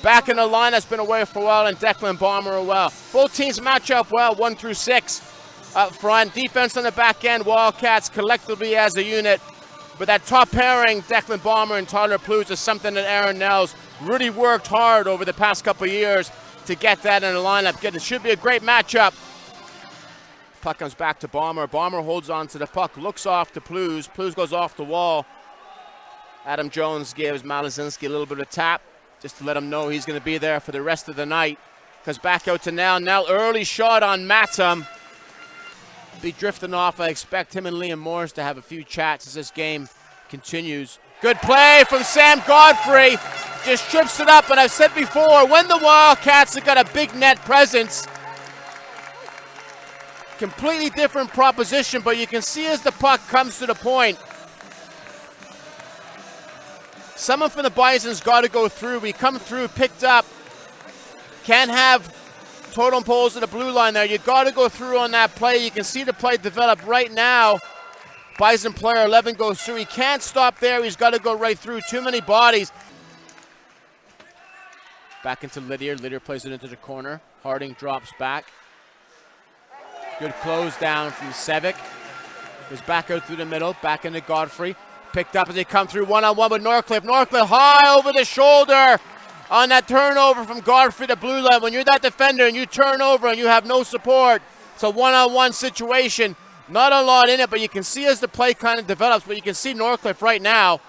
back in the line that's been away for a while, and Declan Bomber well. Both teams match up well, 1 through 6 up front. Defense on the back end, Wildcats collectively as a unit. But that top pairing, Declan Bomber and Tyler Plews, is something that Aaron Nels really worked hard over the past couple of years to get that in the lineup. It should be a great matchup. Puck comes back to Bomber. Bomber holds on to the puck, looks off to Plews. Plews goes off the wall. Adam Jones gives Malazinski a little bit of a tap just to let him know he's going to be there for the rest of the night. Comes back out to Nell. Nell, early shot on Matum. Be drifting off. I expect him and Liam Morris to have a few chats as this game continues. Good play from Sam Godfrey. Just trips it up, and I've said before, when the Wildcats have got a big net presence, completely different proposition, but you can see as the puck comes to the point, someone from the Bison's got to go through. We come through, picked up. Can't have totem poles at the blue line there. You got to go through on that play. You can see the play develop right now. Bison player 11 goes through. He can't stop there. He's got to go right through. Too many bodies. Back into Lydiard. Lydiard plays it into the corner. Harding drops back. Good close down from Sevic. Goes back out through the middle. Back into Godfrey. Picked up as they come through one-on-one with Norcliffe. Norcliffe high over the shoulder on that turnover from Godfrey to blue line. When you're that defender and you turn over and you have no support, it's a one-on-one situation. Not a lot in it, but you can see as the play kind of develops. But you can see Norcliffe right now.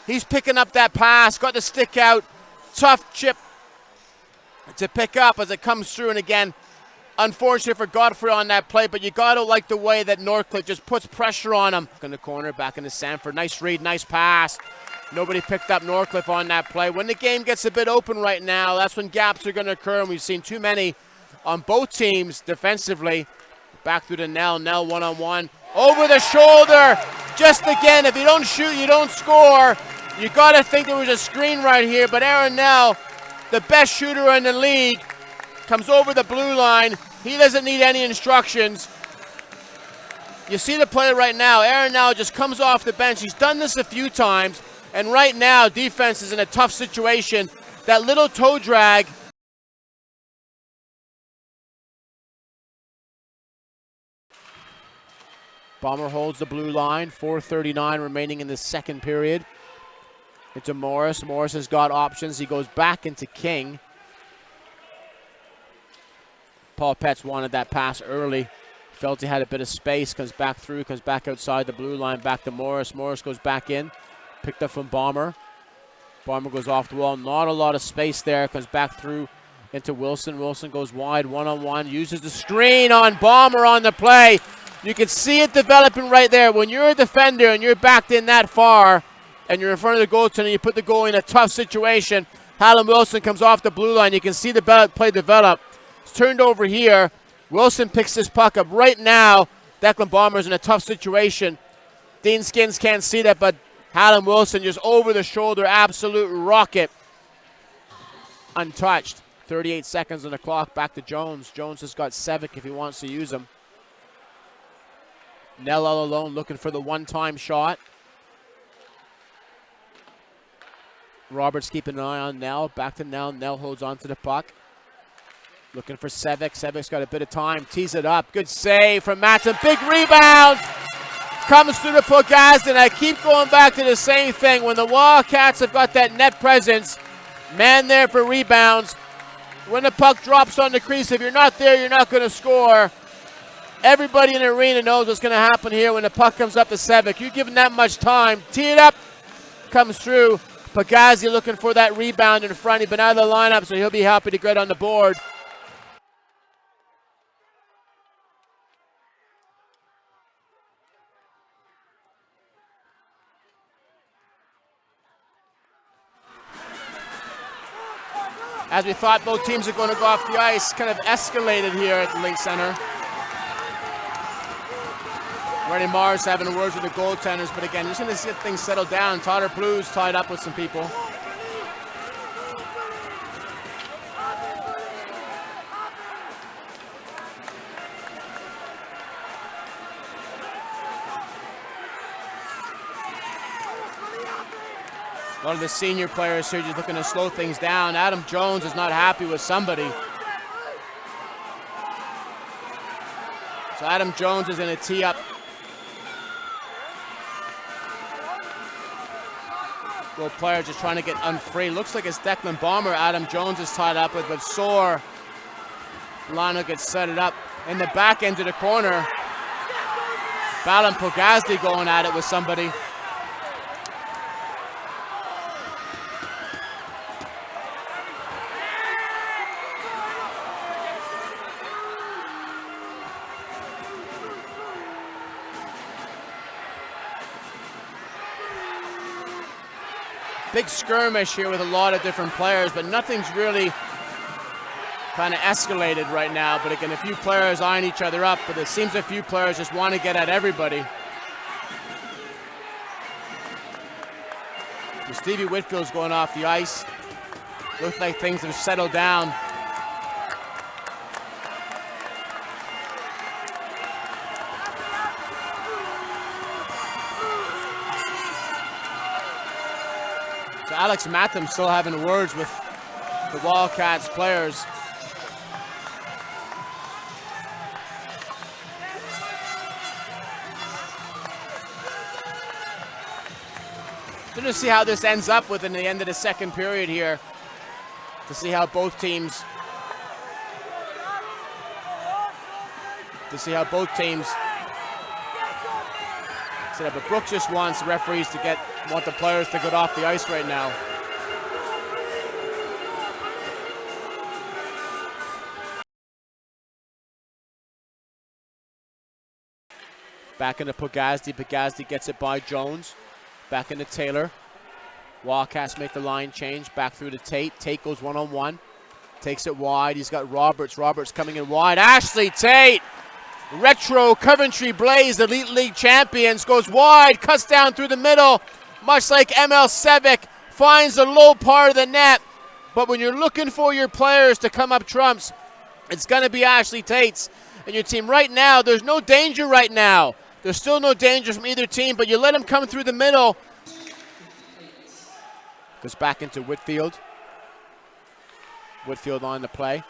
He's picking up that pass, got the stick out. Tough chip to pick up as it comes through. And again, unfortunate for Godfrey on that play, but you got to like the way that Norcliffe just puts pressure on him. In the corner, back into Sanford. Nice read, nice pass. Nobody picked up Norcliffe on that play. When the game gets a bit open right now, that's when gaps are going to occur, and we've seen too many on both teams defensively. Back through to Nell. Nell one-on-one. Over the shoulder. Just again, if you don't shoot, you don't score. You got to think there was a screen right here, but Aaron Nell, the best shooter in the league, comes over the blue line. He doesn't need any instructions. You see the play right now. Aaron Nell just comes off the bench. He's done this a few times, and right now defense is in a tough situation. That little toe drag. Bomber holds the blue line. 4:39 remaining in the second period. Into Morris. Morris has got options. He goes back into King. Paul Petz wanted that pass early. Felt he had a bit of space. Comes back through. Comes back outside the blue line. Back to Morris. Morris goes back in. Picked up from Bomber. Bomber goes off the wall. Not a lot of space there. Comes back through into Wilson. Wilson goes wide. One-on-one. Uses the screen on Bomber on the play. You can see it developing right there. When you're a defender and you're backed in that far and you're in front of the goaltender and you put the goal in a tough situation, Hallam Wilson comes off the blue line. You can see the play develop. It's turned over here. Wilson picks this puck up right now. Declan Bomber's in a tough situation. Dean Skins can't see that, but Hallam Wilson just over the shoulder, absolute rocket. Untouched. 38 seconds on the clock. Back to Jones. Jones has got Sevic if he wants to use him. Nell all alone looking for the one-time shot. Roberts keeping an eye on Nell. Back to Nell. Nell holds on to the puck. Looking for Sevic. Sevic's got a bit of time. Tees it up. Good save from Matson. Big rebound. Comes through the puck, and I keep going back to the same thing. When the Wildcats have got that net presence, man there for rebounds. When the puck drops on the crease, if you're not there, you're not going to score. Everybody in the arena knows what's going to happen here when the puck comes up to Sevic. You give him that much time. Tee it up. Comes through. Pagazzi looking for that rebound in front. He's been out of the lineup, so he'll be happy to get on the board. As we thought both teams are going to go off the ice, kind of escalated here at the Link Center. Rennie Mars having words with the goaltenders, but again, just going to get things settled down. Tyler Blues tied up with some people. A lot of the senior players here just looking to slow things down. Adam Jones is not happy with somebody. So Adam Jones is going to tee up. Both players just trying to get unfree. Looks like it's Declan Bomber Adam Jones is tied up with, but Soar Lano gets set it up in the back end of the corner. Balan Pogazdi going at it with somebody. Big skirmish here with a lot of different players, but nothing's really kind of escalated right now. But again, a few players eyeing each other up, but it seems a few players just want to get at everybody. So Stevie Whitfield's going off the ice. Looks like things have settled down. So Alex Matham still having words with the Wildcats players. Going to see how this ends up within the end of the second period here, to see how both teams set up. But Brooks just wants the referees to want the players to get off the ice right now. Back into Pogazdi. Pogazdi gets it by Jones. Back into Taylor. Wildcats make the line change. Back through to Tate. Tate goes one-on-one. Takes it wide. He's got Roberts. Roberts coming in wide. Ashley Tate, retro Coventry Blaze, Elite League champions, goes wide, cuts down through the middle, much like ML Sevic, finds the low part of the net. But when you're looking for your players to come up trumps, it's going to be Ashley Tate's and your team. Right now, there's no danger right now. There's still no danger from either team, but you let them come through the middle. Goes back into Whitfield. Whitfield on the play.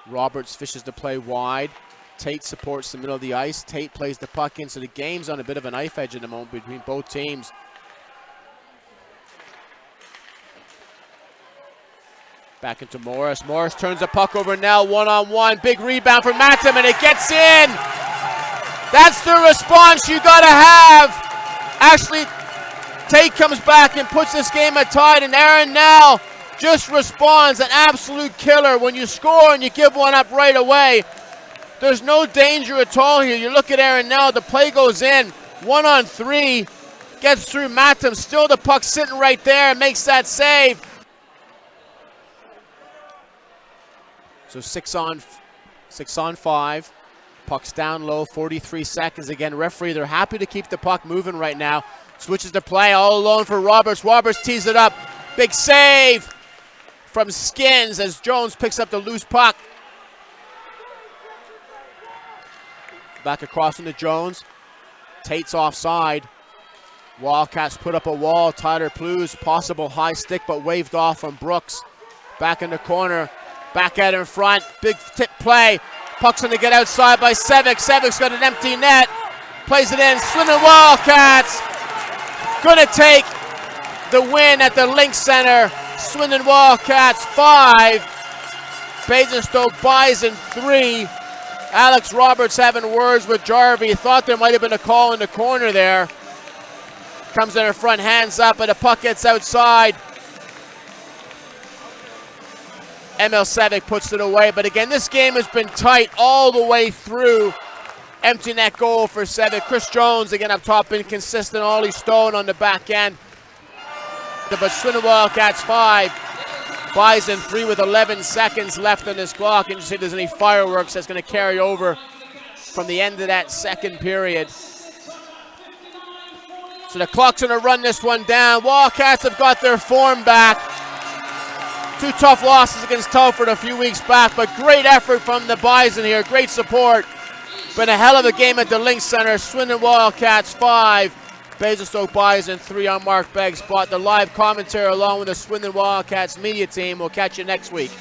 Roberts fishes the play wide. Tate supports the middle of the ice. Tate plays the puck in, so the game's on a bit of a knife edge at the moment between both teams. Back into Morris. Morris turns the puck over now, one-on-one. Big rebound from Matham, and it gets in. That's the response you got to have. Ashley Tate comes back and puts this game at tide, and Aaron now just responds, an absolute killer. When you score and you give one up right away, there's no danger at all here. You look at Aaron now, the play goes in, 1-on-3, gets through Matham, still the puck sitting right there, makes that save. So 6-on-5, puck's down low, 43 seconds. Again, referee, they're happy to keep the puck moving right now. Switches the play all alone for Roberts. Roberts tees it up, big save from Skins as Jones picks up the loose puck. Back across into Jones. Tate's offside. Wildcats put up a wall. Tyler Plews, possible high stick, but waved off from Brooks. Back in the corner. Back out in front. Big tip play. Puck's going to get outside by Sevic. Sevic's got an empty net. Plays it in. Swindon Wildcats going to take the win at the Link Center. Swindon Wildcats 5. Basingstoke Bison 3. Alex Roberts having words with Jarvie. Thought there might have been a call in the corner there. Comes in her front, hands up, and the puck gets outside. ML Sevic puts it away, but again, this game has been tight all the way through. Empty net goal for Sevic. Chris Jones, again, up top, been consistent. Ollie Stone on the back end. But Swindon Wildcats 5. Bison 3 with 11 seconds left on this clock. And just see if there's any fireworks that's going to carry over from the end of that second period. So the clock's going to run this one down. Wildcats have got their form back. 2 tough losses against Telford a few weeks back, but great effort from the Bison here. Great support. Been a hell of a game at the Link Center. Swindon Wildcats 5, Basingstoke Bison, 3 on Mark Begg's spot. The live commentary along with the Swindon Wildcats media team. We'll catch you next week.